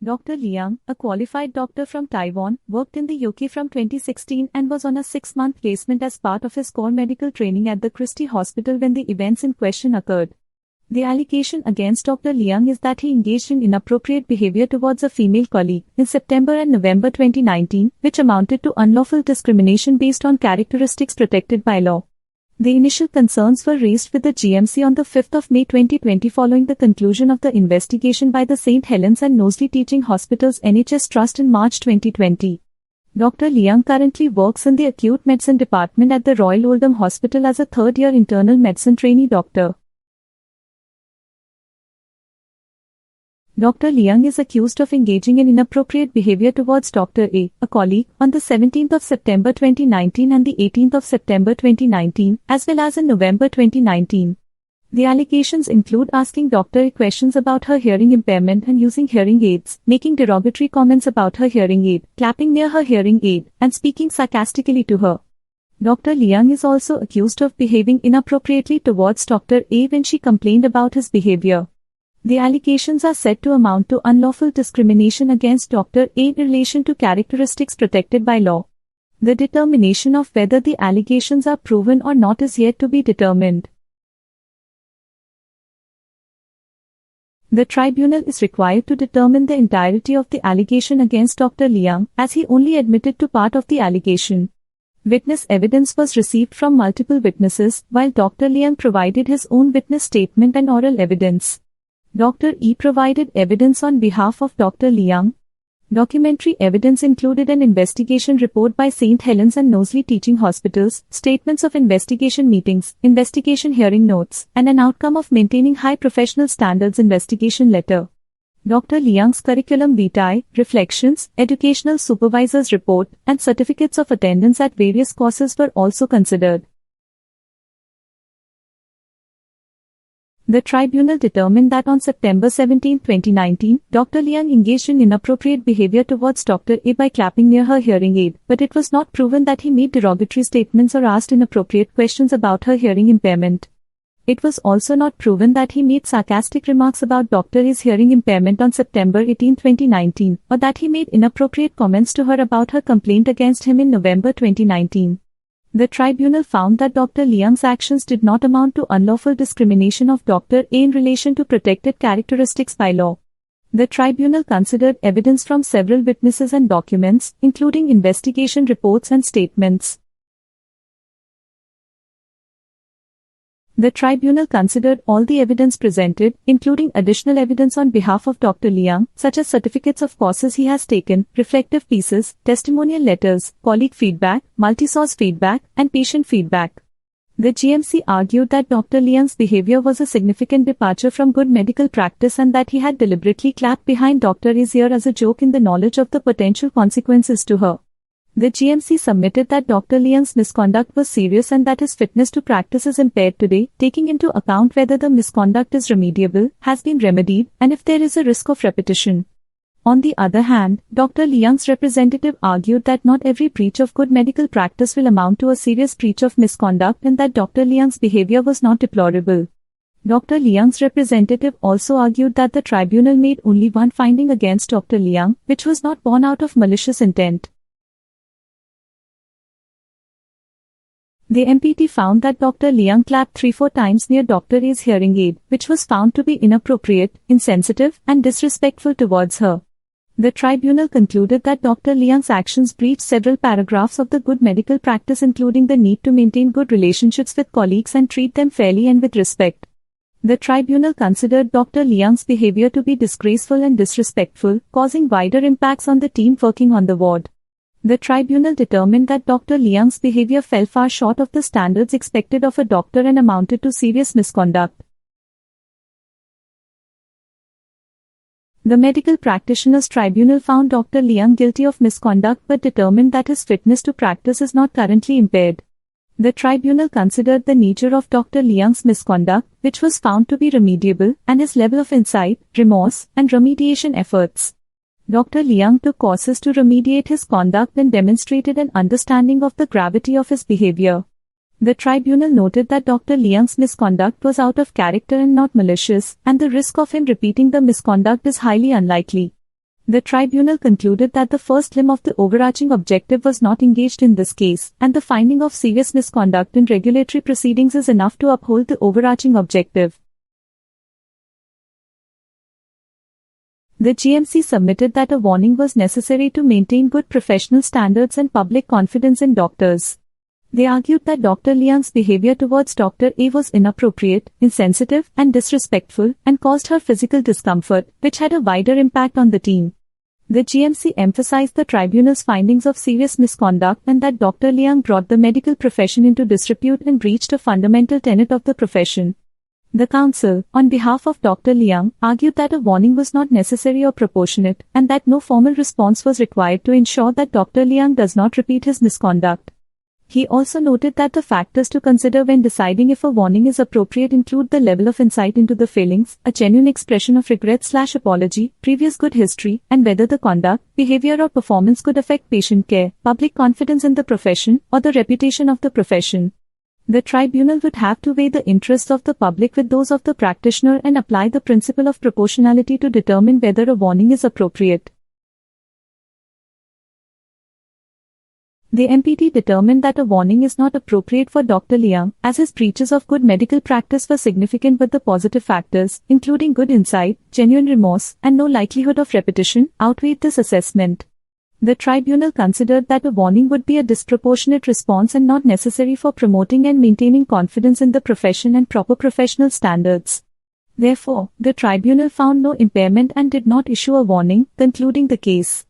Dr. Leung, a qualified doctor from Taiwan, worked in the UK from 2016 and was on a 6-month placement as part of his core medical training at the Christie Hospital when the events in question occurred. The allegation against Dr. Leung is that he engaged in inappropriate behavior towards a female colleague in September and November 2019, which amounted to unlawful discrimination based on characteristics protected by law. The initial concerns were raised with the GMC on the 5th of May 2020 following the conclusion of the investigation by the St. Helens and Knowsley Teaching Hospitals NHS Trust in March 2020. Dr. Leung currently works in the acute medicine department at the Royal Oldham Hospital as a third-year internal medicine trainee doctor. Dr. Leung is accused of engaging in inappropriate behavior towards Dr. A colleague, on the 17th of September 2019 and the 18th of September 2019, as well as in November 2019. The allegations include asking Dr. A questions about her hearing impairment and using hearing aids, making derogatory comments about her hearing aid, clapping near her hearing aid, and speaking sarcastically to her. Dr. Leung is also accused of behaving inappropriately towards Dr. A when she complained about his behavior. The allegations are said to amount to unlawful discrimination against Dr. A in relation to characteristics protected by law. The determination of whether the allegations are proven or not is yet to be determined. The tribunal is required to determine the entirety of the allegation against Dr. Leung, as he only admitted to part of the allegation. Witness evidence was received from multiple witnesses, while Dr. Leung provided his own witness statement and oral evidence. Dr. E provided evidence on behalf of Dr. Leung. Documentary evidence included an investigation report by St. Helens and Knowsley Teaching Hospitals, statements of investigation meetings, investigation hearing notes, and an outcome of maintaining high professional standards investigation letter. Dr. Leung's curriculum vitae, reflections, educational supervisor's report, and certificates of attendance at various courses were also considered. The tribunal determined that on September 17, 2019, Dr. Leung engaged in inappropriate behavior towards Dr. A by clapping near her hearing aid, but it was not proven that he made derogatory statements or asked inappropriate questions about her hearing impairment. It was also not proven that he made sarcastic remarks about Dr. A's hearing impairment on September 18, 2019, or that he made inappropriate comments to her about her complaint against him in November 2019. The tribunal found that Dr. Leung's actions did not amount to unlawful discrimination of Dr. A in relation to protected characteristics by law. The tribunal considered evidence from several witnesses and documents, including investigation reports and statements. The tribunal considered all the evidence presented, including additional evidence on behalf of Dr. Leung, such as certificates of courses he has taken, reflective pieces, testimonial letters, colleague feedback, multi-source feedback, and patient feedback. The GMC argued that Dr. Leung's behavior was a significant departure from good medical practice and that he had deliberately clapped behind Dr. A's ear as a joke in the knowledge of the potential consequences to her. The GMC submitted that Dr. Leung's misconduct was serious and that his fitness to practice is impaired today, taking into account whether the misconduct is remediable, has been remedied, and if there is a risk of repetition. On the other hand, Dr. Leung's representative argued that not every breach of good medical practice will amount to a serious breach of misconduct and that Dr. Leung's behavior was not deplorable. Dr. Leung's representative also argued that the tribunal made only one finding against Dr. Leung, which was not born out of malicious intent. The MPT found that Dr. Leung clapped 3-4 times near Dr. A's hearing aid, which was found to be inappropriate, insensitive, and disrespectful towards her. The tribunal concluded that Dr. Leung's actions breached several paragraphs of the good medical practice, including the need to maintain good relationships with colleagues and treat them fairly and with respect. The tribunal considered Dr. Leung's behavior to be disgraceful and disrespectful, causing wider impacts on the team working on the ward. The tribunal determined that Dr. Leung's behavior fell far short of the standards expected of a doctor and amounted to serious misconduct. The Medical Practitioners Tribunal found Dr. Leung guilty of misconduct but determined that his fitness to practice is not currently impaired. The tribunal considered the nature of Dr. Leung's misconduct, which was found to be remediable, and his level of insight, remorse, and remediation efforts. Dr. Leung took courses to remediate his conduct and demonstrated an understanding of the gravity of his behavior. The tribunal noted that Dr. Leung's misconduct was out of character and not malicious, and the risk of him repeating the misconduct is highly unlikely. The tribunal concluded that the first limb of the overarching objective was not engaged in this case, and the finding of serious misconduct in regulatory proceedings is enough to uphold the overarching objective. The GMC submitted that a warning was necessary to maintain good professional standards and public confidence in doctors. They argued that Dr. Leung's behavior towards Dr. A was inappropriate, insensitive, and disrespectful, and caused her physical discomfort, which had a wider impact on the team. The GMC emphasized the tribunal's findings of serious misconduct and that Dr. Leung brought the medical profession into disrepute and breached a fundamental tenet of the profession. The counsel, on behalf of Dr. Leung, argued that a warning was not necessary or proportionate, and that no formal response was required to ensure that Dr. Leung does not repeat his misconduct. He also noted that the factors to consider when deciding if a warning is appropriate include the level of insight into the failings, a genuine expression of regret/apology, previous good history, and whether the conduct, behavior or performance could affect patient care, public confidence in the profession, or the reputation of the profession. The tribunal would have to weigh the interests of the public with those of the practitioner and apply the principle of proportionality to determine whether a warning is appropriate. The MPT determined that a warning is not appropriate for Dr. Leung, as his breaches of good medical practice were significant, but the positive factors, including good insight, genuine remorse, and no likelihood of repetition, outweighed this assessment. The tribunal considered that a warning would be a disproportionate response and not necessary for promoting and maintaining confidence in the profession and proper professional standards. Therefore, the tribunal found no impairment and did not issue a warning, concluding the case.